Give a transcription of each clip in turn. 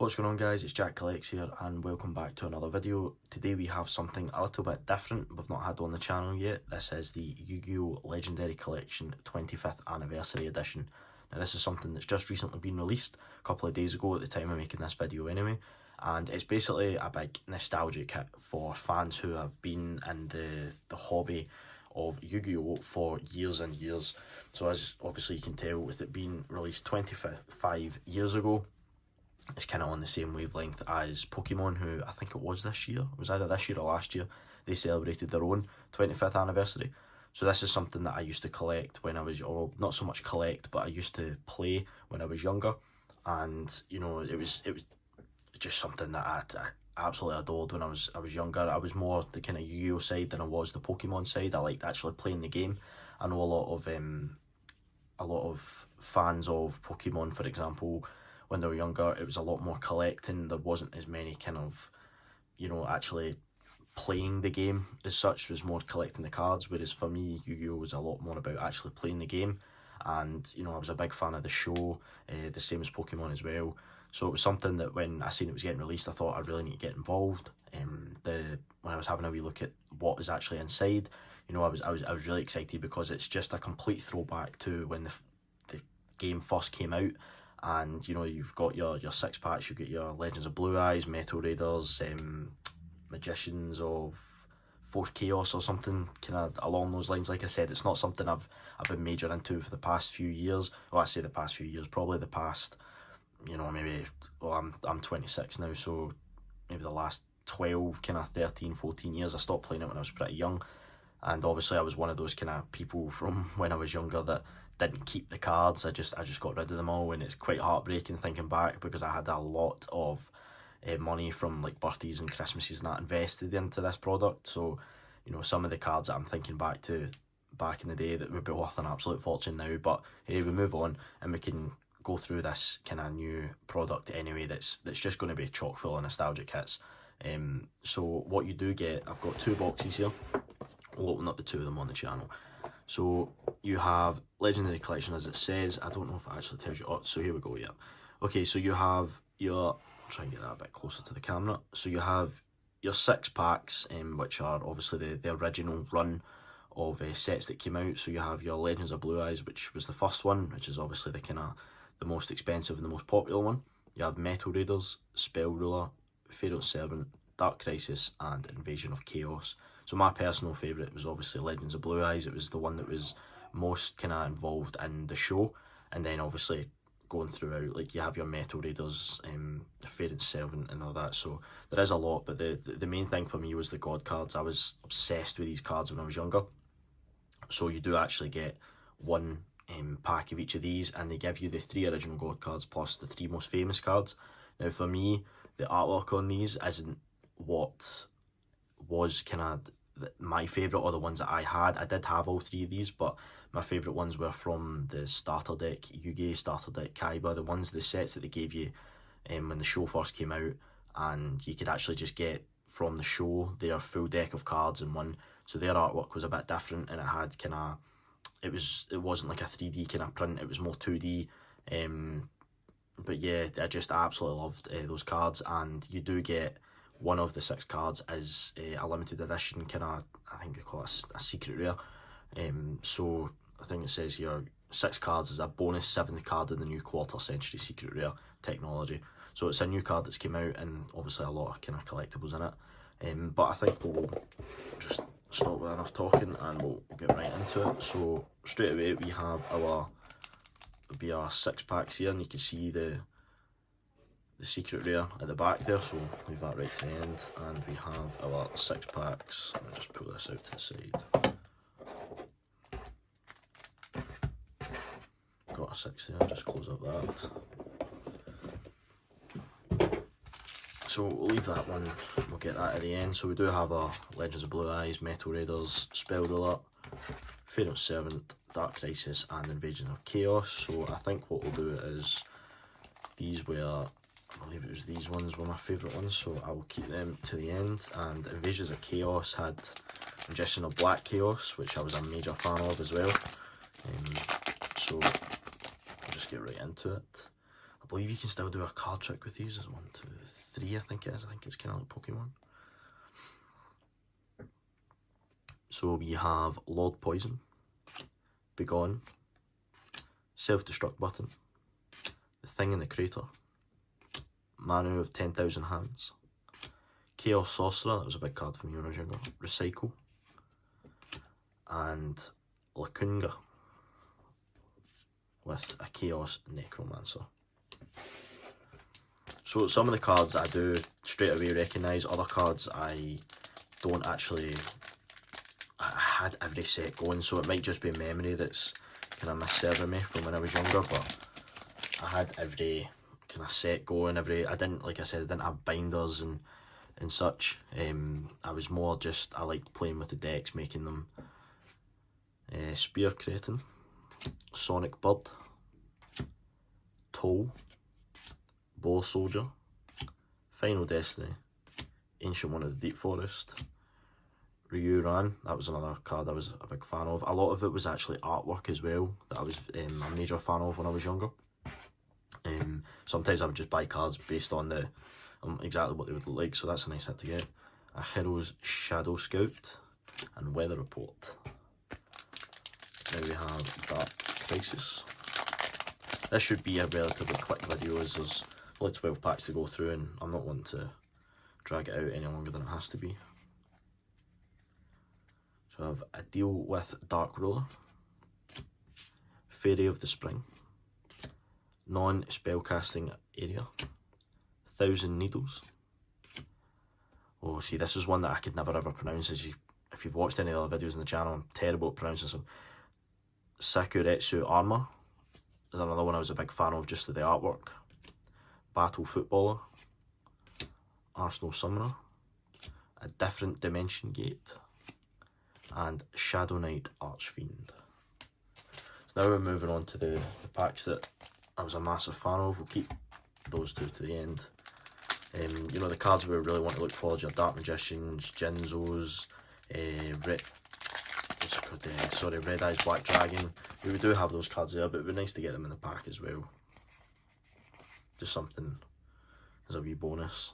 What's going on, guys? It's Jack Collects here and welcome back to another video. Today we have something a little bit different we've not had on the channel yet. This is the Yu-Gi-Oh! Legendary Collection 25th Anniversary Edition. Now this is something that's just recently been released a couple of days ago at the time of making this video anyway, and it's basically a big nostalgic hit for fans who have been in the hobby of Yu-Gi-Oh! For years and years. So as obviously you can tell, with it being released 25 years ago, it's kind of on the same wavelength as Pokemon, who I think it was this year, it was either this year or last year, they celebrated their own 25th anniversary. So this is something that I used to collect when I was, or not so much collect, but I used to play when I was younger. And you know, it was just something that I absolutely adored when I was younger. I was more the kind of Yu-Gi-Oh side than I was the Pokemon side. I liked actually playing the game. I know a lot of fans of Pokemon, for example, when they were younger, it was a lot more collecting. There wasn't as many kind of, you know, actually playing the game as such. It was more collecting the cards, whereas for me, Yu-Gi-Oh! Was a lot more about actually playing the game. And, you know, I was a big fan of the show, the same as Pokemon as well. So it was something that when I seen it was getting released, I thought I really need to get involved. When I was having a wee look at what is actually inside, you know, I was really excited because it's just a complete throwback to when the game first came out. And you know, you've got your six packs, you've got your Legends of Blue Eyes, Metal Raiders, Magicians of Force Chaos or something kind of along those lines. Like I said, it's not something I've been major into for the past few years. Well, I say the past few years, probably the past, you know, maybe, well, I'm 26 now, so maybe the last 12, kind of 13, 14 years. I stopped playing it when I was pretty young. And obviously I was one of those kind of people from when I was younger that didn't keep the cards. I just got rid of them all, and it's quite heartbreaking thinking back because I had a lot of money from like birthdays and Christmases and that invested into this product. So, you know, some of the cards that I'm thinking back to back in the day that would be worth an absolute fortune now. But hey, we move on and we can go through this kind of new product anyway that's just going to be chock full of nostalgic hits. So what you do get, I've got two boxes here. We'll open up the two of them on the channel. So you have Legendary Collection, as it says. I don't know if it actually tells you. Oh, so here we go, yeah. Okay, so you have your, I'll try and get that a bit closer to the camera. So you have your six packs, which are obviously the original run of sets that came out. So you have your Legends of Blue Eyes, which was the first one, which is obviously the kind of the most expensive and the most popular one. You have Metal Raiders, Spell Ruler, Pharaoh's Servant, Dark Crisis, and Invasion of Chaos. So my personal favourite was obviously Legends of Blue Eyes. It was the one that was most kind of involved in the show. And then obviously going throughout, like you have your Metal Raiders, Pharaoh's Servant and all that. So there is a lot, but the main thing for me was the God cards. I was obsessed with these cards when I was younger. So you do actually get one pack of each of these, and they give you the 3 original God cards plus the 3 most famous cards. Now for me, the artwork on these isn't what was kind of my favourite or the ones that I had. I did have all 3 of these, but my favourite ones were from the starter deck, Yu-Gi Starter Deck Kaiba, the sets that they gave you when the show first came out, and you could actually just get from the show their full deck of cards in one. So their artwork was a bit different, and it had kind of, it wasn't like a 3D kind of print, it was more 2D. But yeah, I just absolutely loved those cards, and you do get one of the 6 cards is a limited edition kind of, I think they call it a secret rare. So I think it says here 6 cards is a bonus 7th card in the new quarter century secret rare technology. So it's a new card that's came out, and obviously a lot of kind of collectibles in it. But I think we'll just stop with enough talking and we'll get right into it. So straight away we have our 6 packs here, and you can see the secret rare at the back there, so leave that right to the end. And we have our 6 packs. Let me just pull this out to the side. Got a 6 there, just close up that. So we'll leave that one, we'll get that at the end. So we do have our Legends of Blue Eyes, Metal Raiders, Spell Ruler, Pharaoh's Servant, Dark Crisis, and Invasion of Chaos. So I think what we'll do is, these were, I believe it was these ones were my favourite ones, so I will keep them to the end. And Invasions of Chaos had Magician of Black Chaos, which I was a major fan of as well. So I'll just get right into it. believe you can still do a card trick with these. There's 1, 2, 3, I think it is. I think it's kind of like Pokemon. So we have Lord Poison, Begone, Self-Destruct Button, The Thing in the Crater, Manu of 10,000 Hands, Chaos Sorcerer, that was a big card for me when I was younger, Recycle, and Lacunga with a Chaos Necromancer. So some of the cards I do straight away recognise, other cards I don't actually. I had every set going, so it might just be memory that's kind of misserving me from when I was younger, but I had every kind of set going, I didn't, like I said, I didn't have binders and such. I was more just, I liked playing with the decks, making them. Spear Kraken, Sonic Bird, Toll, Boar Soldier, Final Destiny, Ancient One of the Deep Forest, Ryu Ran, that was another card I was a big fan of. A lot of it was actually artwork as well, that I was a major fan of when I was younger. Sometimes I would just buy cards based on the exactly what they would look like, so that's a nice hit to get. A Hero's Shadow Scout, and Weather Report. Now we have Dark Crisis. This should be a relatively quick video as there's only 12 packs to go through and I'm not wanting to drag it out any longer than it has to be. So I have A Deal with Dark Ruler, Fairy of the Spring, Non-Spellcasting Area, 1,000 Needles. Oh, see, this is one that I could never ever pronounce. If you've watched any other videos on the channel, I'm terrible at pronouncing some. Sakuretsu Armor is another one I was a big fan of just to the artwork. Battle Footballer, Arsenal Summoner, A Different Dimension Gate, and Shadow Knight Archfiend. So now we're moving on to the packs that I was a massive fan of. We'll keep those two to the end. You know, the cards we really want to look for are your Dark Magicians, Jinzos, Red Eyes Black Dragon. We do have those cards there, but it would be nice to get them in the pack as well. Just something as a wee bonus.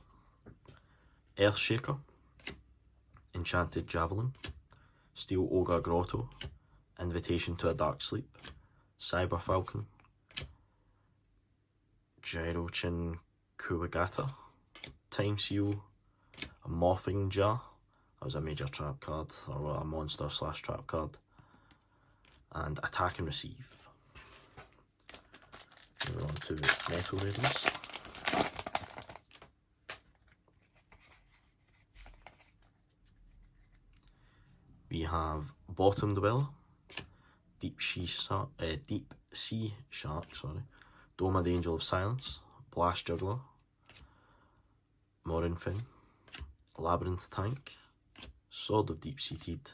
Earthshaker, Enchanted Javelin, Steel Ogre Grotto, Invitation to a Dark Sleep, Cyber Falcon, Gyrochin Kuwagata, Time Seal, a Morphing Jar, that was a major trap card, or a monster / trap card, and Attack and Receive. We're on to Metal Raiders. We have Bottom Dweller, Deep Sea Shark, Doma the Angel of Silence, Blast Juggler, Morinfin, Labyrinth Tank, Sword of Deep Seated,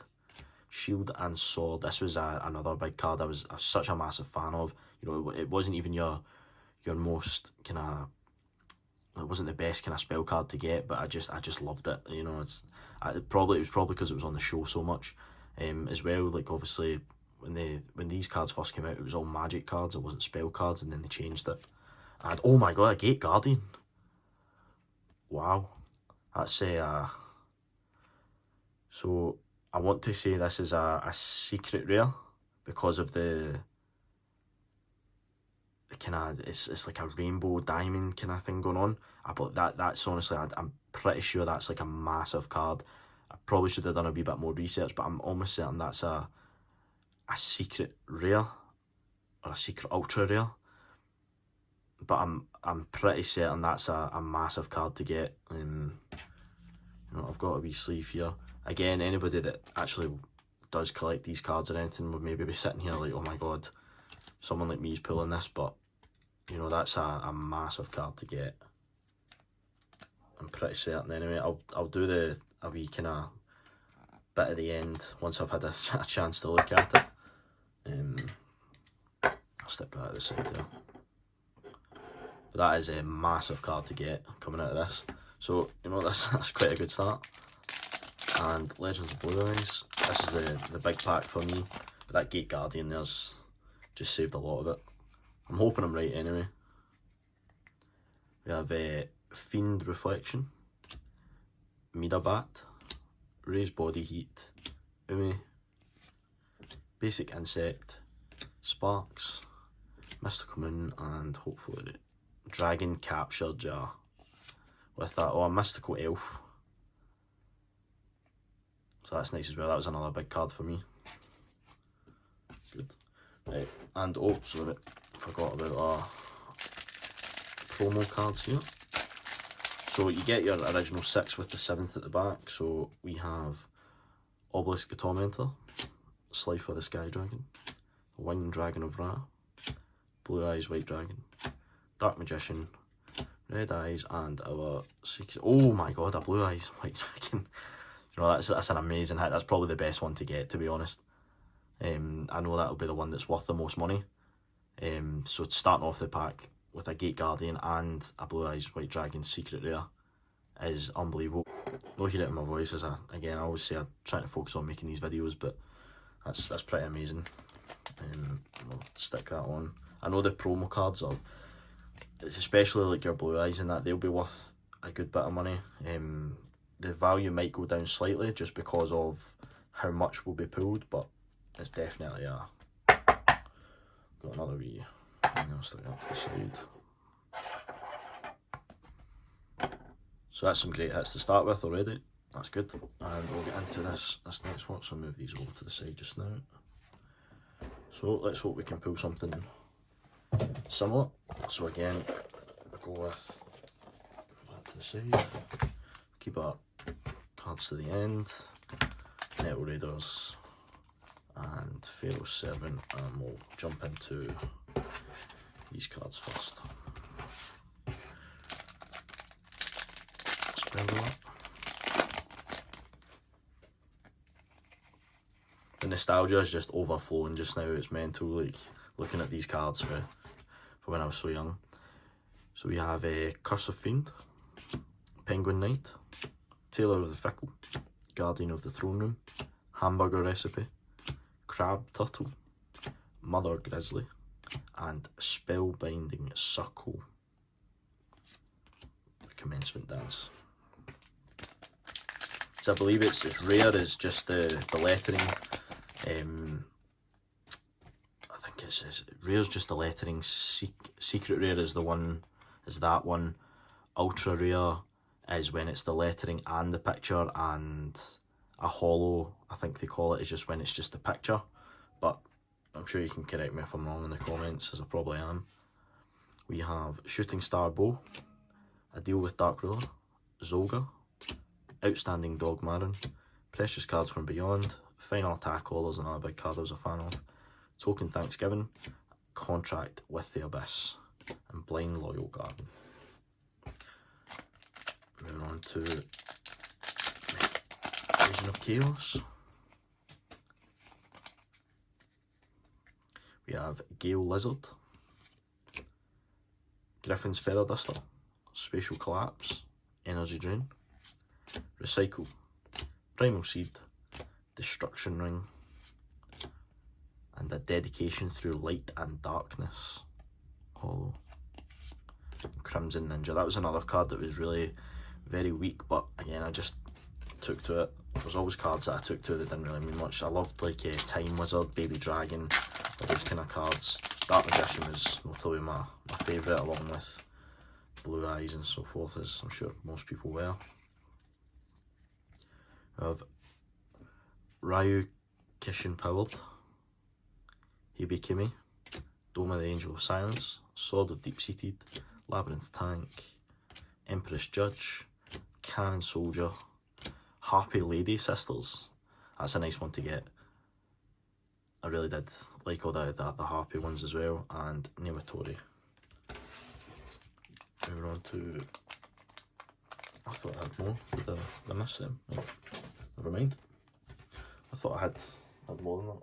Shield and Sword. This was another big card I was such a massive fan of. You know, it wasn't even your most kind of, it wasn't the best kind of spell card to get, but I just loved it. You know, it was probably because it was on the show so much, as well. Like obviously when these cards first came out, it was all magic cards, it wasn't spell cards, and then they changed it. And oh my god, a Gate Guardian! Wow, that's so I want to say this is a secret rare because of the kind of, it's like a rainbow diamond kind of thing going on. But that's honestly, I'm pretty sure that's like a massive card. I probably should have done a wee bit more research, but I'm almost certain that's a secret rare or a secret ultra rare. But I'm pretty certain that's a massive card to get. You know, I've got a wee sleeve here. Again, anybody that actually does collect these cards or anything would maybe be sitting here like, oh my god, someone like me is pulling this, but you know, that's a massive card to get. I'm pretty certain anyway. I'll do a wee kind of bit at the end once I've had a chance to look at it. I'll stick that at the side there. But that is a massive card to get coming out of this. So, you know, that's quite a good start. And Legends of Blue Eyes, this is the big pack for me. But that Gate Guardian there's just saved a lot of it. I'm hoping I'm right anyway. We have Fiend Reflection, Midabat, Raised Body Heat, Umi, Basic Insect, Sparks, Mystical Moon, and hopefully Dragon Capture Jar with that, or a Mystical Elf. So that's nice as well. That was another big card for me. Good. Right, and oh, sorry, forgot about our promo cards here. So you get your original 6 with the 7th at the back. So we have Obelisk Tormentor, Slifer the Sky Dragon, Winged Dragon of Ra, Blue Eyes White Dragon, Dark Magician, Red Eyes, and our secret. Oh my god, a Blue Eyes White Dragon. You know, that's an amazing hit. That's probably the best one to get, to be honest. I know that'll be the one that's worth the most money. So starting off the pack with a Gate Guardian and a Blue Eyes White Dragon secret rare is unbelievable. You'll hear it in my voice as again, I always say I'm trying to focus on making these videos, but that's pretty amazing. We'll stick that on. I know the promo cards are, especially like your Blue Eyes and that, they'll be worth a good bit of money. The value might go down slightly just because of how much will be pulled, but it's definitely got another wee thing I'll stick that to the side. So that's some great hits to start with already. That's good. And we'll get into this next one. So I'll move these over to the side just now. So let's hope we can pull something similar. So again, we'll go with that to the side. Keep our cards to the end. Metal Raiders and Pharaoh 7, and we'll jump into these cards first. Scramble up. The nostalgia is just overflowing just now. It's mental, like looking at these cards for when I was so young. So we have a Curse of Fiend, Penguin Knight, Tailor of the Fickle, Guardian of the Throne Room, Hamburger Recipe, Crab Turtle, Mother Grizzly, and Spellbinding Circle. Commencement Dance. So I believe it's rare is just the lettering. I think it's rare is just the lettering. Secret rare is that one. Ultra rare is when it's the lettering and the picture, and a holo, I think they call it, is just when it's just the picture. But I'm sure you can correct me if I'm wrong in the comments, as I probably am. We have Shooting Star Bow, A Deal with Dark Ruler, Zolga, Outstanding Dog Marin, Precious Cards from Beyond, Final Attack Orders, another big card I was a fan of, Token Thanksgiving, Contract with the Abyss, and Blind Loyal Garden. Moving on to Vision of Chaos. We have Gale Lizard, Griffin's Feather Duster, Spatial Collapse, Energy Drain, Recycle, Primal Seed, Destruction Ring, and a Dedication Through Light and Darkness. Hollow. Crimson Ninja. That was another card that was really very weak, but again I just took to it. There's always cards that I took to that didn't really mean much. I loved like Time Wizard, Baby Dragon, all those kind of cards. Dark Magician was notably my favourite, along with Blue Eyes and so forth, as I'm sure most people were. We have Ryu Kishin Powered, Hibikimi, Dome of the Angel of Silence, Sword of Deep Seated, Labyrinth Tank, Empress Judge, Cannon Soldier, Harpy Lady Sisters. That's a nice one to get. I really did like all the Harpy ones as well, and Nematori. Moving on to, I thought I had more. Did I miss them? Oh, never mind. I thought I had more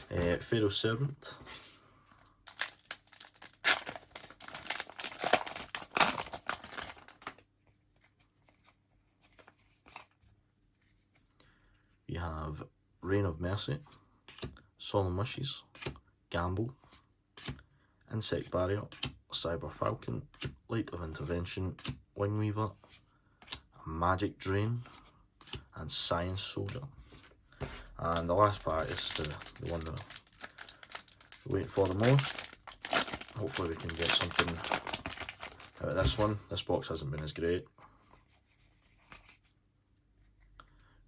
than that. Pharaoh's Servant. We have Reign of Mercy, Solemn Wishes, Gamble, Insect Barrier, Cyber Falcon, Light of Intervention, Wingweaver, Magic Drain, and Science Soldier. And the last pack is the one that we're waiting for the most. Hopefully we can get something out of this one. This box hasn't been as great.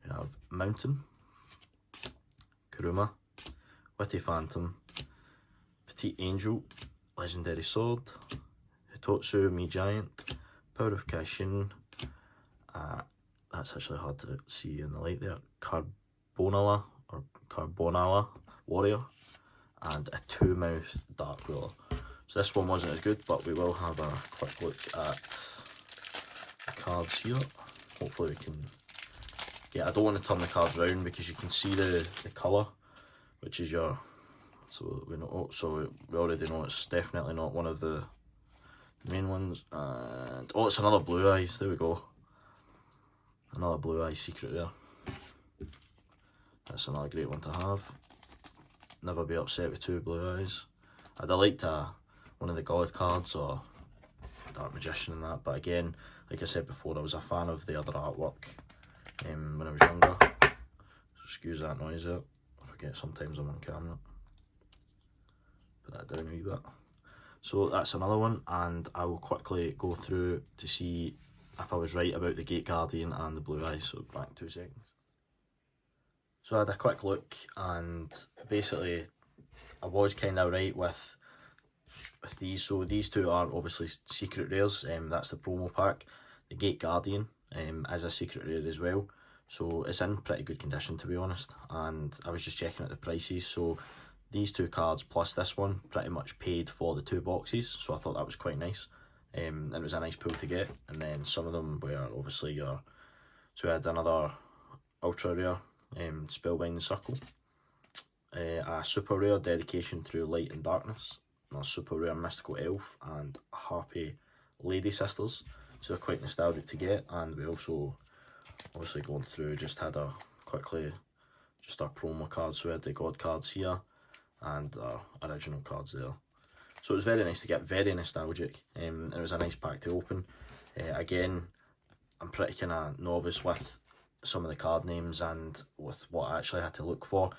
We have Mountain, Kuruma, Witty Phantom, Petite Angel, Legendary Sword, Hitotsu Mi Giant, Power of Kashin, that's actually hard to see in the light there, Carbonala Warrior, and a two-mouth Dark Ruler. So this one wasn't as good, but we will have a quick look at the cards here. Hopefully we can get, I don't want to turn the cards around because you can see the colour, which is your, so we already know it's definitely not one of the main ones. And oh, it's another Blue Eyes, there we go. Another Blue Eyes secret there. That's another great one to have. Never be upset with two Blue Eyes. I'd have liked one of the God cards or Dark Magician and that, but again, like I said before, I was a fan of the other artwork when I was younger. So excuse that noise out. I forget sometimes I'm on camera. Put that down a wee bit. So that's another one, and I will quickly go through to see if I was right about the Gate Guardian and the Blue Eyes. So back 2 seconds. So I had a quick look, and basically I was kind of right with these. So these two are obviously secret rares. That's the promo pack. The Gate Guardian is a secret rare as well. So it's in pretty good condition, to be honest. And I was just checking out the prices. So these two cards plus this one pretty much paid for the 2 boxes. So I thought that was quite nice. And it was a nice pull to get. And then some of them were obviously your, so we had another ultra rare Spellbinding Circle, a super rare Dedication Through Light and Darkness, and a super rare Mystical Elf, and Harpy Lady Sisters. So they're quite nostalgic to get. And we also obviously going through just had a quickly just our promo cards. So we had the God cards here and our original cards there. So it was very nice to get, very nostalgic, and it was a nice pack to open. Again, I'm pretty kind of novice with some of the card names and with what I actually had to look for,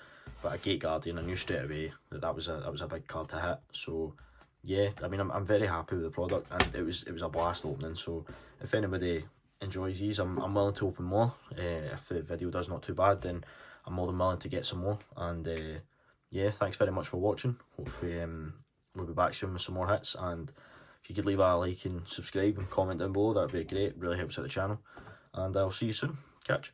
but a Gate Guardian, I knew straight away that was a big card to hit. So yeah, I mean, I'm very happy with the product, and it was a blast opening. So if anybody enjoys these, I'm willing to open more. If the video does not too bad, then I'm more than willing to get some more. And yeah, thanks very much for watching. Hopefully we'll be back soon with some more hits, and if you could leave a like and subscribe and comment down below, that would be great. Really helps out the channel, and I'll see you soon. Catch.